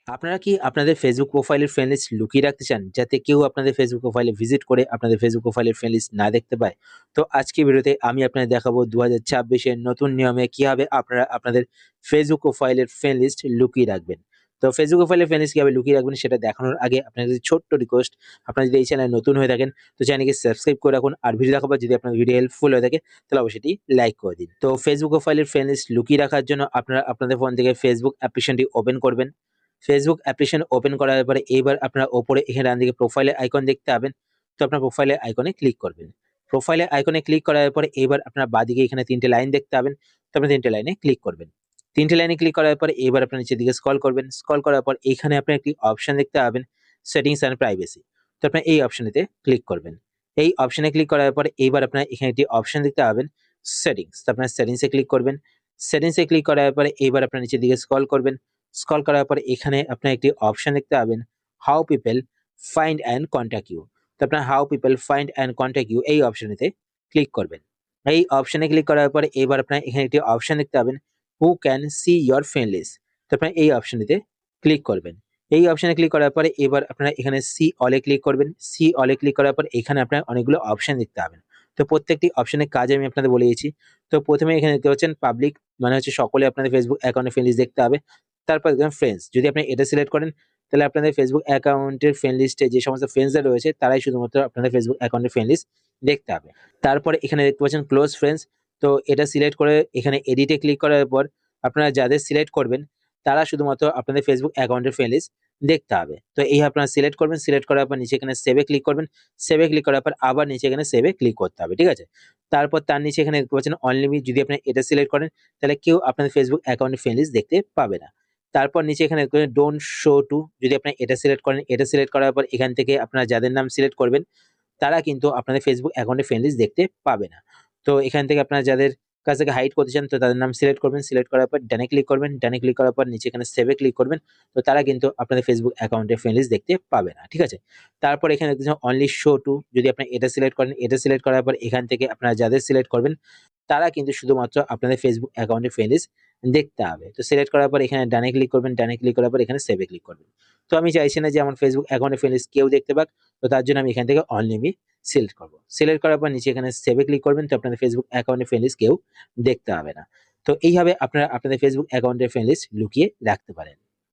আপনারা কি আপনাদের ফেসবুক প্রোফাইলের ফ্রেন্ড লিস্ট লুকিয়ে রাখতে চান যাতে কেউ আপনাদের ফেসবুক প্রোফাইলে ভিজিট করে আপনাদের ফেসবুক প্রোফাইলের ফ্রেন্ড লিস্ট না দেখতে পায়? তো আজকে ভিডিওতে আমি আপনাদের দেখাবো 2026 এর নতুন নিয়মে কিভাবে আপনারা আপনাদের ফেসবুক প্রোফাইলের ফ্রেন্ড লিস্ট লুকিয়ে রাখবেন। তো ফেসবুক প্রোফাইলের ফ্রেন্ড লিস্ট কিভাবে লুকিয়ে রাখবেন সেটা দেখানোর আগে আপনাদের কাছে ছোট্ট রিকোয়েস্ট, আপনারা যদি এই চ্যানেলে নতুন হয়ে থাকেন তো চ্যানেলকে সাবস্ক্রাইব করে রাখুন, আর ভিডিও দেখার পর যদি আপনার ভিডিও হেল্পফুল হয়ে থাকে তাহলে অবশ্যই এটি লাইক করে দিন। তো ফেসবুক প্রোফাইলের ফ্রেন্ড লিস্ট লুকিয়ে রাখার জন্য আপনারা আপনাদের ফোন থেকে ফেসবুক অ্যাপ্লিকেশনটি ওপেন করবেন। ফেসবুক অ্যাপ্লিকেশন ওপেন করার পরে এইবার আপনারা ওপরে এখানে ডান দিকে প্রোফাইলের আইকন দেখতে পাবেন। তো আপনার প্রোফাইলের আইকনে ক্লিক করবেন। প্রোফাইলের আইকনে ক্লিক করার পরে এবার আপনার বাঁদিকে এখানে ৩টে লাইন দেখতে পাবেন। তো আপনি ৩টে লাইনে ক্লিক করবেন। ৩টে লাইনে ক্লিক করার পরে এবার আপনার নিচের দিকে স্ক্রল করবেন। স্ক্রল করার পর এখানে আপনি একটি অপশন দেখতে পাবেন, সেটিংস অ্যান্ড প্রাইভেসি। তো আপনি এই অপশনেতে ক্লিক করবেন। এই অপশনে ক্লিক করার পরে এবার আপনার এখানে একটি অপশন দেখতে পাবেন, সেটিংস। তো আপনার সেটিংসে ক্লিক করবেন। সেটিংসে ক্লিক করার পরে এবার আপনার নিচের দিকে স্ক্রল করবেন। স্ক্রল করার পরে এখানে আপনার একটি অপশন দেখতে পাবেন, how people find and contact you. তো আপনার how people find and contact you এই অপশনেতে ক্লিক করবেন। এই অপশনে ক্লিক করার পরে এবার আপনার এখানে একটি অপশন দেখতে পাবেন, who can see your friend list. তো আপনার এই অপশনেতে ক্লিক করবেন। এই অপশনে ক্লিক করার পরে এবার আপনারা এখানে সি অলে ক্লিক করবেন। সি অলে ক্লিক করার পর এখানে আপনার অনেকগুলো অপশন দেখতে পাবেন। তো প্রত্যেকটি অপশনের কাজ আমি আপনাদের বলে দিয়েছি। তো প্রথমে এখানে দেখতে পাচ্ছেন পাবলিক, মানে হচ্ছে সকলে আপনাদের ফেসবুক অ্যাকাউন্টে ফ্রেন্ড লিস্ট দেখতে হবে। তারপর দেখবেন ফ্রেন্ডস, যদি আপনি এটা সিলেক্ট করেন তাহলে আপনাদের ফেসবুক অ্যাকাউন্টের ফ্রেন্ড লিস্টে যে সমস্ত ফ্রেন্ডসরা রয়েছে তারাই শুধুমাত্র আপনাদের ফেসবুক অ্যাকাউন্টের ফ্রেন্ড লিস্ট দেখতে হবে। তারপরে এখানে দেখতে পাচ্ছেন ক্লোজ ফ্রেন্ডস। তো এটা সিলেক্ট করে এখানে এডিটে ক্লিক করার পর আপনারা যাদের সিলেক্ট করবেন তারা শুধুমাত্র আপনাদের ফেসবুক অ্যাকাউন্টের ফ্রেন্ড লিস্ট দেখতে হবে। তো এই আপনারা সিলেক্ট করবেন। সিলেক্ট করার পর নিচে এখানে সেভে ক্লিক করবেন। সেভে ক্লিক করার পর আবার নিচে এখানে সেভে ক্লিক করতে হবে, ঠিক আছে? তারপর তার নিচে এখানে দেখতে পাচ্ছেন অনলি, যদি আপনি এটা সিলেক্ট করেন তাহলে কেউ আপনাদের ফেসবুক অ্যাকাউন্টের ফ্রেন্ড লিস্ট দেখতে পাবে না। তারপর নিচে এখানে ডোন্ট শো টু, যদি আপনি এটা সিলেক্ট করেন, এটা সিলেক্ট করার পর এখান থেকে আপনারা যাদের নাম সিলেক্ট করবেন তারা কিন্তু আপনাদের ফেসবুক অ্যাকাউন্টে ফ্রেন্ড লিস্ট দেখতে পাবে না। তো এখান থেকে আপনারা যাদের কাছ থেকে হাইড করতে চান তো তাদের নাম সিলেক্ট করবেন। সিলেক্ট করার পর ডানে ক্লিক করবেন। ডানে ক্লিক করার পর নিচে এখানে সেভে ক্লিক করবেন। তো তারা কিন্তু আপনাদের ফেসবুক অ্যাকাউন্টে ফ্রেন্ড লিস্ট দেখতে পাবে না, ঠিক আছে? তারপর এখানে দেখতেছেন অনলি শো টু, যদি আপনি এটা সিলেক্ট করেন, এটা সিলেক্ট করার পর এখান থেকে আপনারা যাদের সিলেক্ট করবেন তারা কিন্তু শুধুমাত্র আপনাদের ফেসবুক অ্যাকাউন্টে ফ্রেন্ড লিস্ট দেখতে হবে। তো সিলেক্ট করার পর এখানে ডানে ক্লিক করবেন। ডানে ক্লিক করার পর এখানে সেভে ক্লিক করবেন। তো আমি চাইছি না যে আমার ফেসবুক অ্যাকাউন্টে ফ্রেন্ড লিস্ট কেউ দেখতে পাক। তো তার জন্য আমি এখান থেকে অনলি মি সিলেক্ট করব। সিলেক্ট করার পর নিচে এখানে সেভে ক্লিক করবেন। তো আপনাদের ফেসবুক অ্যাকাউন্টে ফ্রেন্ড লিস্ট কেউ দেখতে হবে না। তো এইভাবে আপনারা আপনাদের ফেসবুক অ্যাকাউন্টের ফ্রেন্ড লিস্ট লুকিয়ে রাখতে পারেন।